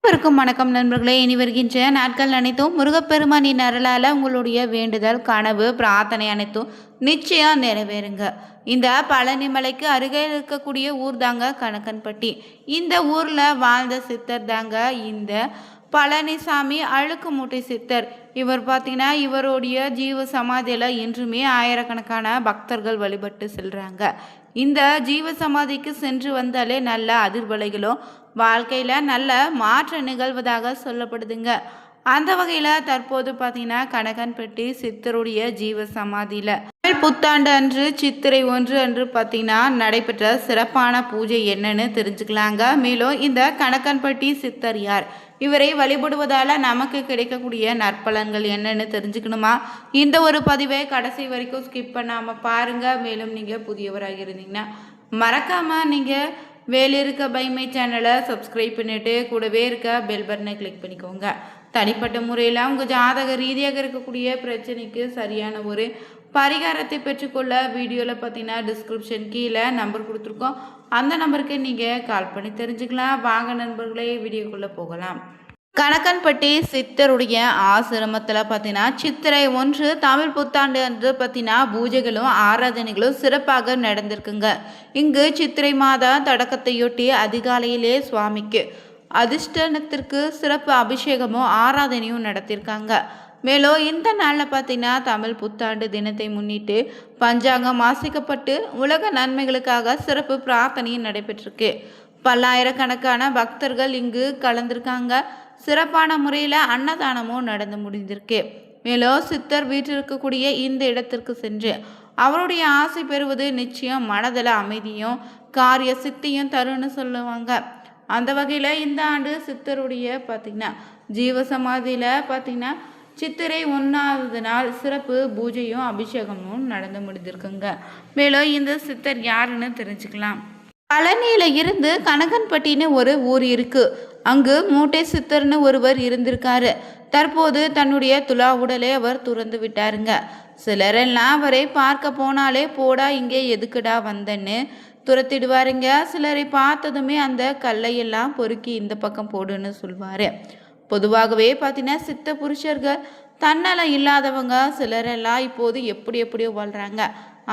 அனைவருக்கும் வணக்கம் நண்பர்களே. இனி வருகின்ற நாட்கள் அனைத்தும் முருகப்பெருமானின் அருளால் உங்களுடைய வேண்டுதல், கனவு, பிரார்த்தனை அனைத்தும் நிச்சயம் நிறைவேறுங்க. இந்த பழனி மலைக்கு அருகே இருக்கக்கூடிய ஊர் தாங்க கணக்கன்பட்டி. இந்த ஊரில் வாழ்ந்த சித்தர் தாங்க இந்த பழனிசாமி அழுக்கு மூட்டை சித்தர். இவர் பார்த்தீங்கன்னா இவருடைய ஜீவ சமாதியில் இன்றுமே ஆயிரக்கணக்கான பக்தர்கள் வழிபட்டு செல்கிறாங்க. இந்த ஜீவ சமாதிக்கு சென்று வந்தாலே நல்ல அதிர்வலைகளும் வாழ்க்கையில் நல்ல மாற்றம் நிகழ்வதாக சொல்லப்படுதுங்க. அந்த வகையில் தற்போது பார்த்தீங்கன்னா கணக்கன்பட்டி சித்தருடைய ஜீவ சமாதியில் புத்தாண்டு அன்று சித்திரை 1 அன்று பார்த்தீங்கன்னா நடைபெற்ற சிறப்பான பூஜை என்னன்னு தெரிஞ்சுக்கலாங்க. மேலும் இந்த கணக்கன்பட்டி சித்தர் யார், இவரை வழிபடுவதால் நமக்கு கிடைக்கக்கூடிய நற்பலன்கள் என்னன்னு தெரிஞ்சுக்கணுமா? இந்த ஒரு பதிவை கடைசி வரைக்கும் ஸ்கிப் பண்ணாமல் பாருங்கள். மேலும் நீங்கள் புதியவராக இருந்தீங்கன்னா மறக்காமல் நீங்கள் வேலிருக்க பைமை சேனலை சப்ஸ்கிரைப் பண்ணிவிட்டு கூடவே இருக்க பெல் பட்டனை கிளிக் பண்ணிக்கோங்க. தனிப்பட்ட முறையில் உங்கள் ஜாதக ரீதியாக இருக்கக்கூடிய பிரச்சனைக்கு சரியான ஒரு பரிகாரத்தை பெற்றுக்கொள்ள வீடியோவில் பார்த்தீங்கன்னா டிஸ்கிரிப்ஷன் கீழே நம்பர் கொடுத்துருக்கோம். அந்த நம்பருக்கு நீங்கள் கால் பண்ணி தெரிஞ்சுக்கலாம். வாங்க நண்பர்களே, வீடியோக்குள்ளே போகலாம். கணக்கன்பட்டி சித்தருடைய ஆசிரமத்தில் பார்த்தீங்கன்னா சித்திரை 1 தமிழ் புத்தாண்டு அன்று பார்த்தீங்கன்னா பூஜைகளும் ஆராதனைகளும் சிறப்பாக நடந்திருக்குங்க. இங்கு சித்திரை மாத தொடக்கத்தையொட்டி அதிகாலையிலே சுவாமிக்கு அதிஷ்டானத்திற்கு சிறப்பு அபிஷேகமும் ஆராதனையும் நடத்தியிருக்காங்க. மேலும் இந்த நாளில் பார்த்தீங்கன்னா தமிழ் புத்தாண்டு தினத்தை முன்னிட்டு பஞ்சாங்கம் வாசிக்கப்பட்டு உலக நன்மைகளுக்காக சிறப்பு பிரார்த்தனையும் நடைபெற்றிருக்கு. பல்லாயிரக்கணக்கான பக்தர்கள் இங்கு கலந்திருக்காங்க. சிறப்பான முறையில் அன்னதானமும் நடந்து முடிந்திருக்கு. மேலும் சித்தர் வீட்டிருக்கக்கூடிய இந்த இடத்திற்கு சென்று அவருடைய ஆசை பெறுவது நிச்சயம் மனதில் அமைதியும் காரிய சித்தியும் தருன்னு சொல்லுவாங்க. அந்த வகையில் இந்த ஆண்டு சித்தருடைய பார்த்திங்கன்னா ஜீவசமாதியில் பார்த்திங்கன்னா சித்திரை 1ஆவது நாள் சிறப்பு பூஜையும் அபிஷேகமும் நடந்து முடிந்திருக்குங்க. மேலும் இந்த சித்தர் யாருன்னு தெரிஞ்சுக்கலாம். பழனியில் இருந்து கணக்கன்பட்டின்னு ஒரு ஊர் இருக்குது. அங்கு மூட்டை சித்தர்னு ஒருவர் இருந்திருக்காரு. தற்போது தன்னுடைய துலா உடலை அவர் துறந்து விட்டாருங்க. சிலரெல்லாம் அவரை பார்க்க போனாலே போடா இங்கே எதுக்குடா வந்தன்னு துரத்திடுவாருங்க. சிலரை பார்த்ததுமே அந்த கல்லையெல்லாம் பொறுக்கி இந்த பக்கம் போடுன்னு சொல்வார். பொதுவாகவே பார்த்தீங்கன்னா சித்த புருஷர்கள் தன்னலம் இல்லாதவங்க சிலரெல்லாம் இப்போது எப்படியோ வாழ்கிறாங்க.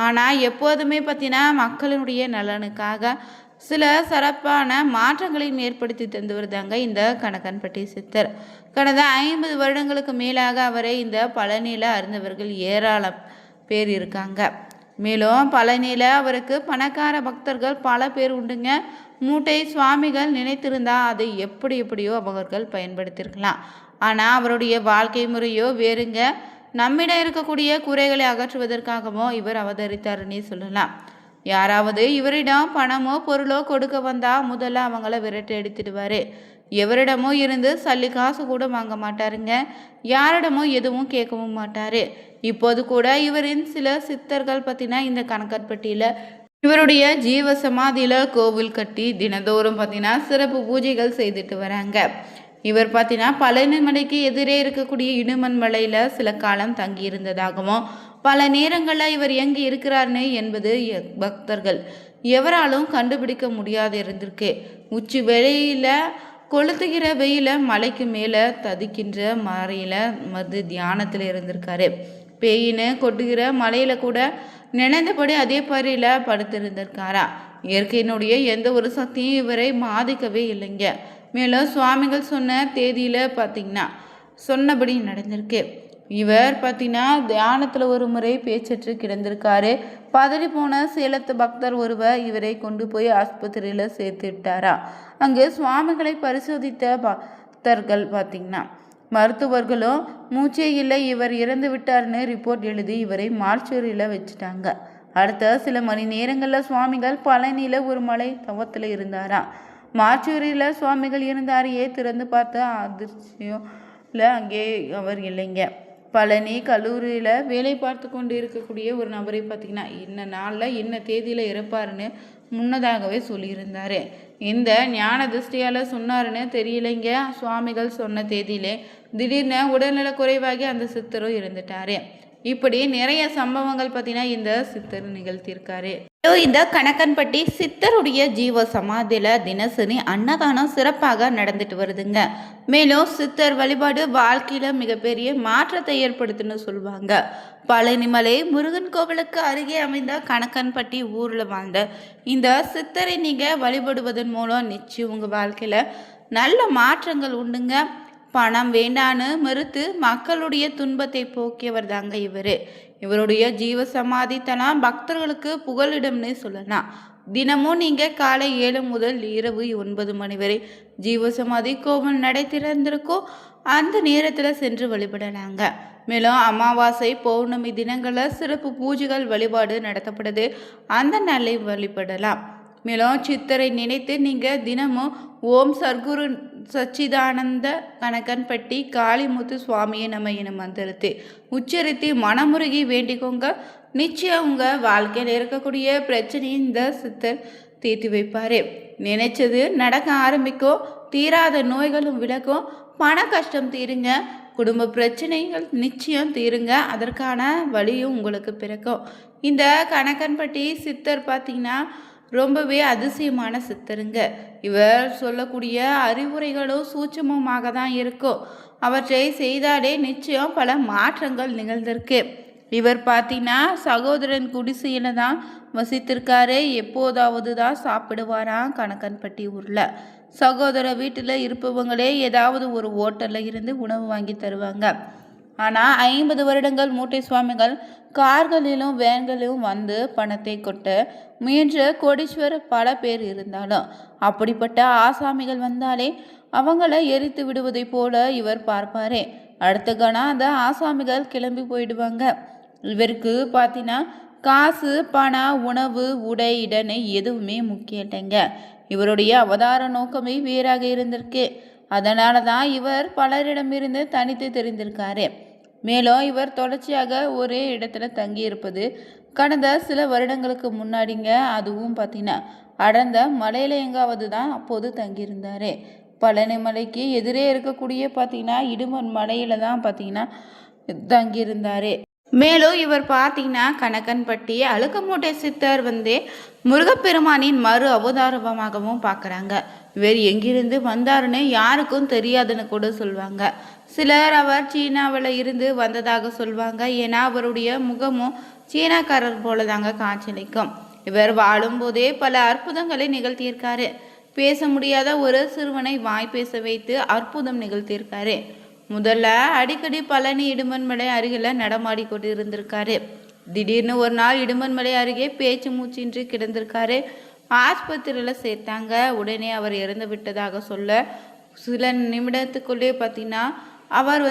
ஆனால் எப்போதுமே பார்த்தீங்கன்னா மக்களினுடைய நலனுக்காக சில சிறப்பான மாற்றங்களையும் ஏற்படுத்தி தந்து வருதாங்க இந்த கணக்கன்பட்டி சித்தர். கடந்த 50 வருடங்களுக்கு மேலாக அவரை இந்த பழனியில் அறிந்தவர்கள் ஏராளம் பேர் இருக்காங்க. மேலும் பழனியில் அவருக்கு பணக்கார பக்தர்கள் பல பேர் உண்டுங்க. மூட்டை சுவாமிகள் நினைத்திருந்தா அதை எப்படியோ அவர்கள் பயன்படுத்தியிருக்கலாம். ஆனால் அவருடைய வாழ்க்கை முறையோ வேறுங்க. நம்மிடம் இருக்கக்கூடிய குறைகளை அகற்றுவதற்காகவோ இவர் அவதரித்தாருன்னே சொல்லலாம். யாராவது இவரிடம் பணமோ பொருளோ கொடுக்க வந்தால் முதல்ல அவங்கள விரட்டி எடுத்துடுவார். எவரிடமோ இருந்து சல்லி காசு கூட வாங்க மாட்டாருங்க. யாரிடமோ எதுவும் கேட்கவும் மாட்டார். இப்போது கூட இவரின் சில சித்தர்கள் பார்த்தீங்கன்னா இந்த கணக்கன்பட்டியில் இவருடைய ஜீவ சமாதியில் கோவில் கட்டி தினந்தோறும் பார்த்தீங்கன்னா சிறப்பு பூஜைகள் செய்துட்டு வராங்க. இவர் பார்த்தீங்கன்னா பழனி மலைக்கு எதிரே இருக்கக்கூடிய இடுமன் மலையில் சில காலம் தங்கி இருந்ததாகவும் பல நேரங்களில் இவர் எங்கே இருக்கிறார்னு என்பது பக்தர்கள் எவராலும் கண்டுபிடிக்க முடியாது இருந்திருக்கு. உச்சி வெளியில் கொளுத்துகிற வெயில மலைக்கு மேலே ததிக்கின்ற மாறையில் தியானத்தில் இருந்திருக்காரு. பேயின்னு கொட்டுகிற மலையில் கூட நினைந்தபடி அதே பறியில் படுத்திருந்திருக்காரா. இயற்கையினுடைய எந்த ஒரு சக்தியும் இவரை பாதிக்கவே இல்லைங்க. மேலும் சுவாமிகள் சொன்ன தேதியில் பார்த்திங்கன்னா சொன்னபடி நடந்திருக்கு. இவர் பார்த்திங்கன்னா தியானத்தில் ஒரு முறை பேச்சற்று கிடந்திருக்காரு. பதறி போன சேலத்து பக்தர் ஒருவர் இவரை கொண்டு போய் ஆஸ்பத்திரியில் சேர்த்து விட்டாரா. அங்கு சுவாமிகளை பரிசோதித்த பக்தர்கள் பார்த்திங்கன்னா மருத்துவர்களும் மூச்சே இல்லை, இவர் இறந்து விட்டார்னு ரிப்போர்ட் எழுதி இவரை மார்ச்சூரியில் வச்சுட்டாங்க. அடுத்த சில மணி நேரங்களில் சுவாமிகள் பழனியில் ஒரு மலை தவத்தில் இருந்தாராம். மார்ச்சூரியில் சுவாமிகள் இருந்தாரையே திறந்து பார்த்த அதிர்ச்சியில் அங்கே அவர் இல்லைங்க. பழனி கல்லூரியில் வேலை பார்த்து கொண்டு இருக்கக்கூடிய ஒரு நபரை பார்த்திங்கன்னா இன்ன நாளில் இன்ன தேதியில் இறப்பாருன்னு முன்னதாகவே சொல்லியிருந்தார். இந்த ஞான திருஷ்டியால் சொன்னாருன்னு தெரியலைங்க. சுவாமிகள் சொன்ன தேதியிலே திடீர்னு உடல்நல குறைவாகி அந்த சித்தரும் இருந்துட்டார். இப்படி நிறைய சம்பவங்கள் பார்த்திங்கன்னா இந்த சித்தர் நிகழ்த்தியிருக்காரு. இந்த கணக்கன்பட்டி சித்தருடைய ஜீவ சமாதியில் தினசரி அன்னதானம் சிறப்பாக நடந்துட்டு வருதுங்க. மேலும் சித்தர் வழிபாடு வாழ்க்கையில் மிகப்பெரிய மாற்றத்தை ஏற்படுத்துன்னு சொல்லுவாங்க. பழனிமலை முருகன் கோவிலுக்கு அருகே அமைந்த கணக்கன்பட்டி ஊரில் வாழ்ந்த இந்த சித்தரை நீங்கள் வழிபடுவதன் மூலம் நிச்சயம் உங்கள் வாழ்க்கையில் நல்ல மாற்றங்கள் உண்டுங்க. பணம் வேண்டான்னு மறுத்து மக்களுடைய துன்பத்தை போக்கியவர் தாங்க இவர். இவருடைய ஜீவ சமாதி தலம் பக்தர்களுக்கு புகலிடம்னு சொல்லலாம். தினமும் நீங்கள் காலை 7 முதல் இரவு 9 மணி வரை ஜீவசமாதி கோவில் நடை திறந்திருக்கும். அந்த நேரத்தில் சென்று வழிபடலாங்க. மேலும் அமாவாசை பௌர்ணமி தினங்களில் சிறப்பு பூஜைகள் வழிபாடு நடத்தப்படுது. அந்த நாளை வழிபடலாம். மேலும் சித்தரை நினைத்து நீங்கள் தினமும் ஓம் சர்க்குரு சச்சிதானந்த கணக்கன்பட்டி காளிமுத்து சுவாமியை நம்ம என மந்திரத்தை உச்சரித்து மனமுருகி வேண்டிக்கோங்க. நிச்சயம் உங்கள் வாழ்க்கையில் இருக்கக்கூடிய பிரச்சனையை இந்த சித்தர் தீர்த்து வைப்பார். நினைச்சது நடக்க ஆரம்பிக்கும். தீராத நோய்களும் விலகும். பண கஷ்டம் தீருங்க. குடும்ப பிரச்சனைகள் நிச்சயம் தீருங்க. அதற்கான வழியும் உங்களுக்கு பிறக்கும். இந்த கணக்கன்பட்டி சித்தர் பார்த்திங்கன்னா ரொம்பவே அதிசயமான சித்தருங்க. இவர் சொல்லக்கூடிய அறிவுரைகளும் சூட்சமமாக தான் இருக்கும். அவற்றை செய்தாலே நிச்சயம் பல மாற்றங்கள் நிகழ்ந்திருக்கு. இவர் பார்த்தீங்கன்னா சகோதரன் குடிசையில் தான் வசித்திருக்காரு. எப்போதாவது தான் சாப்பிடுவாராம் கணக்கன்பட்டி ஊரில். சகோதர வீட்டில் இருப்பவங்களே ஏதாவது ஒரு ஹோட்டலில் இருந்து உணவு வாங்கி தருவாங்க. ஆனால் 50 வருடங்கள் மூட்டை சுவாமிகள் கார்களிலும் வேன்களிலும் வந்து பணத்தை கொட்ட முயன்ற கோடீஸ்வரர் பல பேர் இருந்தாலும் அப்படிப்பட்ட ஆசாமிகள் வந்தாலே அவங்கள எரித்து விடுவதை போல இவர் பார்ப்பாரே. அடுத்த கணம் அந்த ஆசாமிகள் கிளம்பி போயிடுவாங்க. இவருக்கு பார்த்தீங்கன்னா காசு பணம் உணவு உடை இடனை எதுவுமே முக்கியம் இல்லைங்க. இவருடைய அவதார நோக்கமே வேறாக இருந்திருக்கு. அதனால தான் இவர் பலரிடமிருந்து தனித்து தெரிந்திருக்காரு. மேலும் இவர் தொடர்ச்சியாக ஒரே இடத்துல தங்கி இருப்பது கடந்த சில வருடங்களுக்கு முன்னாடிங்க. அதுவும் பார்த்தீங்கன்னா அடர்ந்த மலையில் எங்காவது தான் அப்போது தங்கியிருந்தார். பழனி மலைக்கு எதிரே இருக்கக்கூடிய பார்த்தீங்கன்னா இடுமன் மலையில் தான் பார்த்தீங்கன்னா தங்கியிருந்தார். மேலும் இவர் பார்த்தீங்கன்னா கணக்கன்பட்டி அழுக்கமூட்டை சித்தர் முருகப்பெருமானின் மறு அவதாரமாகவும் பார்க்குறாங்க. இவர் எங்கிருந்து வந்தாருன்னு யாருக்கும் தெரியாதுன்னு கூட சொல்லுவாங்க. சிலர் அவர் சீனாவில் இருந்து வந்ததாக சொல்லுவாங்க. ஏன்னா அவருடைய முகமும் சீனாக்காரர் போல தாங்க காட்சியளிக்கும். இவர் வாழும்போதே பல அற்புதங்களை நிகழ்த்தியிருக்காரு. பேச முடியாத ஒரு சிறுவனை வாய் பேச வைத்து அற்புதம் நிகழ்த்தியிருக்காரு. முதல்ல அடிக்கடி பழனி இடுமன்மலை அருகில் நடமாடி கொண்டு இருந்திருக்காரு. திடீர்னு ஒரு நாள் இடுமன்மலை அருகே பேச்சு மூச்சின்றி கிடந்திருக்காரு. ஆஸ்பத்திரியில் சேர்த்தாங்க. உடனே அவர் இறந்து விட்டதாக சொல்ல சில நிமிடத்துக்குள்ளே பார்த்தீங்கன்னா அவர்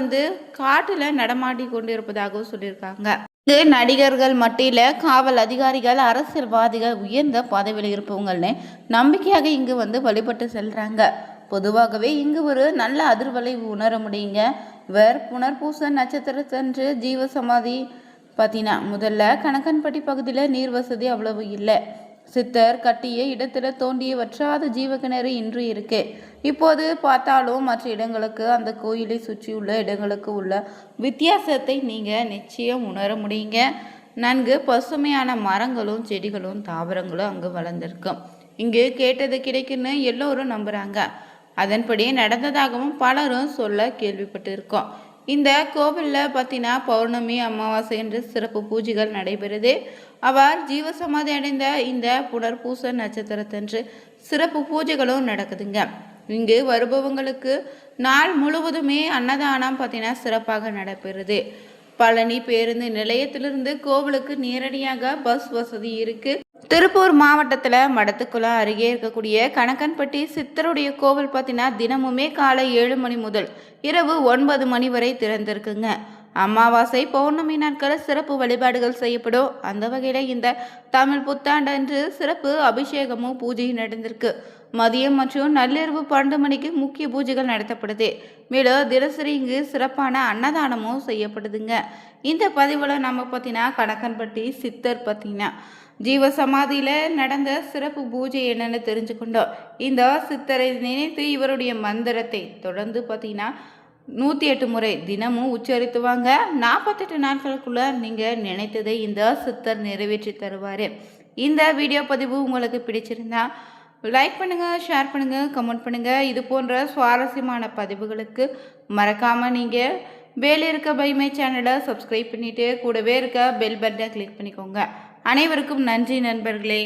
காட்டில் நடமாடி கொண்டு இருப்பதாகவும் சொல்லியிருக்காங்க. இங்கு நடிகர்கள் மட்டியில் காவல் அதிகாரிகள் அரசியல்வாதிகள் உயர்ந்த பதவியில் இருப்பவங்கள்னு நம்பிக்கையாக இங்கு வழிபட்டு செல்றாங்க. பொதுவாகவே இங்கு ஒரு நல்ல அதிர்வலை உணர முடியுங்க. இவர் புனர்பூச நட்சத்திரத்தன்று ஜீவ சமாதி பார்த்தீங்கன்னா முதல்ல கணக்கன்பட்டி பகுதியில் நீர் வசதி அவ்வளவு இல்லை. சித்தர் கட்டிய இடத்துல தோண்டிய வற்றாத ஜீவகிணறு இன்று இருக்கு. இப்போது பார்த்தாலும் மற்ற இடங்களுக்கு அந்த கோயிலை சுற்றியுள்ள இடங்களுக்கு உள்ள வித்தியாசத்தை நீங்கள் நிச்சயம் உணர முடியுங்க. நன்கு பசுமையான மரங்களும் செடிகளும் தாவரங்களும் அங்கு வளர்ந்துருக்கும். இங்கு கேட்டது கிடைக்குன்னு எல்லோரும் நம்புகிறாங்க. அதன்படி நடந்ததாகவும் பலரும் சொல்ல கேள்விப்பட்டு இருக்கோம். இந்த கோவிலில் பார்த்தீங்கன்னா பௌர்ணமி அமாவாசை என்று சிறப்பு பூஜைகள் நடைபெறுது. அவர் ஜீவசமாதி அடைந்த இந்த புனர்பூச நட்சத்திரத்தன்று சிறப்பு பூஜைகளும் நடக்குதுங்க. இங்கு வருபவங்களுக்கு நாள் முழுவதுமே அன்னதானம் பார்த்தீங்கன்னா சிறப்பாக நடைபெறுது. பழனி பேருந்து நிலையத்திலிருந்து கோவிலுக்கு நேரடியாக பஸ் வசதி இருக்கு. திருப்பூர் மாவட்டத்தில் மடத்துக்குளம் அருகே இருக்கக்கூடிய கணக்கன்பட்டி சித்தருடைய கோவில் பார்த்தீங்கன்னா தினமுமே காலை 7 மணி முதல் இரவு 9 மணி வரை திறந்திருக்குங்க. அமாவாசை பௌர்ணமி நாட்கள் சிறப்பு வழிபாடுகள் செய்யப்படும். அந்த வகையில் இந்த தமிழ் புத்தாண்டு அன்று சிறப்பு அபிஷேகமும் பூஜையும் நடந்திருக்கு. மதியம் மற்றும் நள்ளிரவு 12 மணிக்கு முக்கிய பூஜைகள் நடத்தப்படுது. மேலும் தினசரி இங்கு சிறப்பான அன்னதானமும் செய்யப்படுதுங்க. இந்த பதிவில் நம்ம பார்த்தீங்கன்னா கணக்கன்பட்டி சித்தர் பார்த்தீங்கன்னா ஜீவசமாதியில் நடந்த சிறப்பு பூஜை என்னன்னு தெரிஞ்சுக்கொண்டோம். இந்த சித்தரை நினைத்து இவருடைய மந்திரத்தை தொடர்ந்து பார்த்தீங்கன்னா 108 முறை தினமும் உச்சரித்துவாங்க. 48 நாட்களுக்குள்ள நீங்கள் நினைத்ததை இந்த சித்தர் நிறைவேற்றி தருவார். இந்த வீடியோ பதிவு உங்களுக்கு பிடிச்சிருந்தா லைக் பண்ணுங்கள், ஷேர் பண்ணுங்கள், கமெண்ட் பண்ணுங்கள். இது போன்ற சுவாரஸ்யமான பதிவுகளுக்கு மறக்காமல் நீங்கள் வேலை இருக்க பைமை சேனலை சப்ஸ்கிரைப் பண்ணிவிட்டு கூடவே இருக்க பெல் பட்டனை கிளிக் பண்ணிக்கோங்க. அனைவருக்கும் நன்றி நண்பர்களே.